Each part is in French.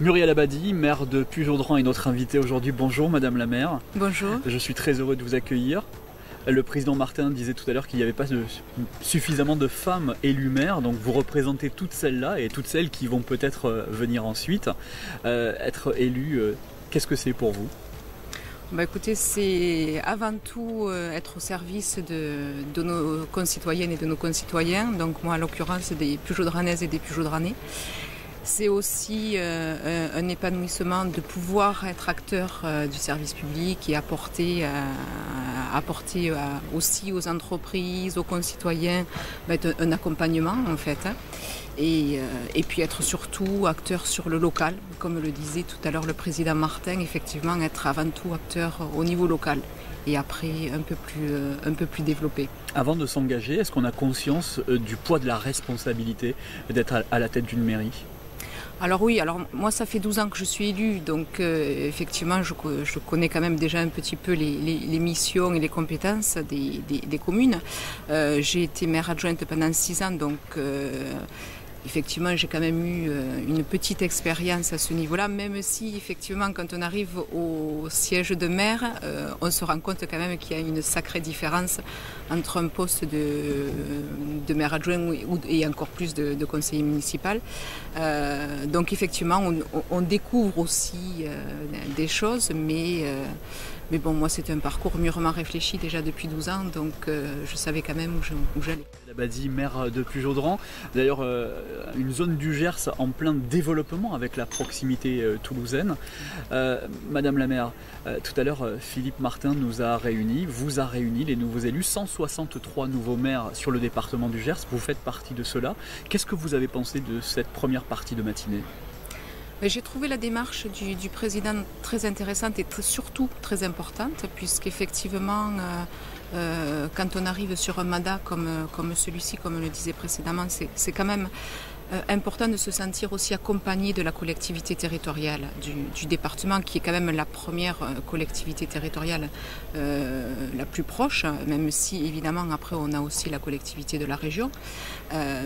Muriel Abadi, maire de Puy-Jourdran, est notre invitée aujourd'hui. Bonjour Madame la maire. Bonjour. Je suis très heureux de vous accueillir. Le président Martin disait tout à l'heure qu'il n'y avait pas suffisamment de femmes élues maires, donc vous représentez toutes celles-là et toutes celles qui vont peut-être venir ensuite. Être élues, qu'est-ce que c'est pour vous ? Écoutez, c'est avant tout être au service de nos concitoyennes et de nos concitoyens, donc moi en l'occurrence des Puy-Jourdranaises et des Puy-Jourdranais. C'est aussi un épanouissement de pouvoir être acteur du service public et apporter aussi aux entreprises, aux concitoyens, un accompagnement en fait. Et puis être surtout acteur sur le local, comme le disait tout à l'heure le président Martin, effectivement être avant tout acteur au niveau local et après un peu plus développé. Avant de s'engager, est-ce qu'on a conscience du poids de la responsabilité d'être à la tête d'une mairie ? Alors oui, moi ça fait 12 ans que je suis élue, donc effectivement je connais quand même déjà un petit peu les missions et les compétences des communes. J'ai été maire adjointe pendant 6 ans, donc effectivement j'ai quand même eu une petite expérience à ce niveau-là, même si effectivement quand on arrive au siège de maire, on se rend compte quand même qu'il y a une sacrée différence entre un poste de maire adjoint et encore plus de conseiller municipal. Donc effectivement on découvre aussi des choses, mais bon, moi c'est un parcours mûrement réfléchi déjà depuis 12 ans, donc je savais quand même où j'allais. Abadi, maire de Puy-Jourdran, d'ailleurs une zone du Gers en plein développement avec la proximité toulousaine. Madame la maire, tout à l'heure Philippe Martin vous a réunis, les nouveaux élus, 163 nouveaux maires sur le département du Gers, vous faites partie de cela. Qu'est-ce que vous avez pensé de cette première partie de matinée ? J'ai trouvé la démarche du président très intéressante et surtout très importante, puisqu'effectivement, quand on arrive sur un mandat comme celui-ci, comme le disait précédemment, c'est quand même important de se sentir aussi accompagné de la collectivité territoriale du département, qui est quand même la première collectivité territoriale la plus proche, même si évidemment après on a aussi la collectivité de la région.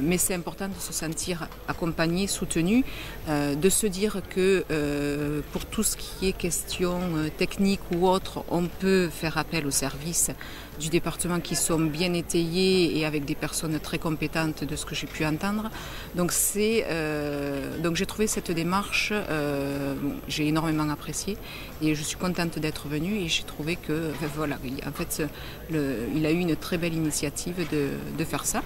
Mais c'est important de se sentir accompagné, soutenu, de se dire que pour tout ce qui est question technique ou autre, on peut faire appel aux services du département qui sont bien étayés et avec des personnes très compétentes de ce que j'ai pu entendre. Donc j'ai trouvé cette démarche, j'ai énormément apprécié et je suis contente d'être venue et j'ai trouvé que en fait il a eu une très belle initiative de faire ça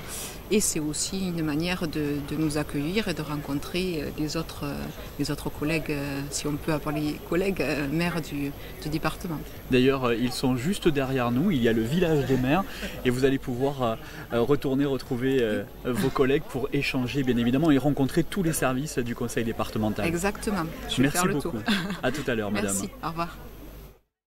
et c'est aussi une manière de nous accueillir et de rencontrer les autres collègues, si on peut appeler collègues maires du département. D'ailleurs ils sont juste derrière nous, il y a le village des maires et vous allez pouvoir retrouver vos collègues pour échanger bien évidemment et rencontrer tous les services du conseil départemental. Exactement. Je vais Merci faire le beaucoup. tour. À tout à l'heure, madame. Merci. Au revoir.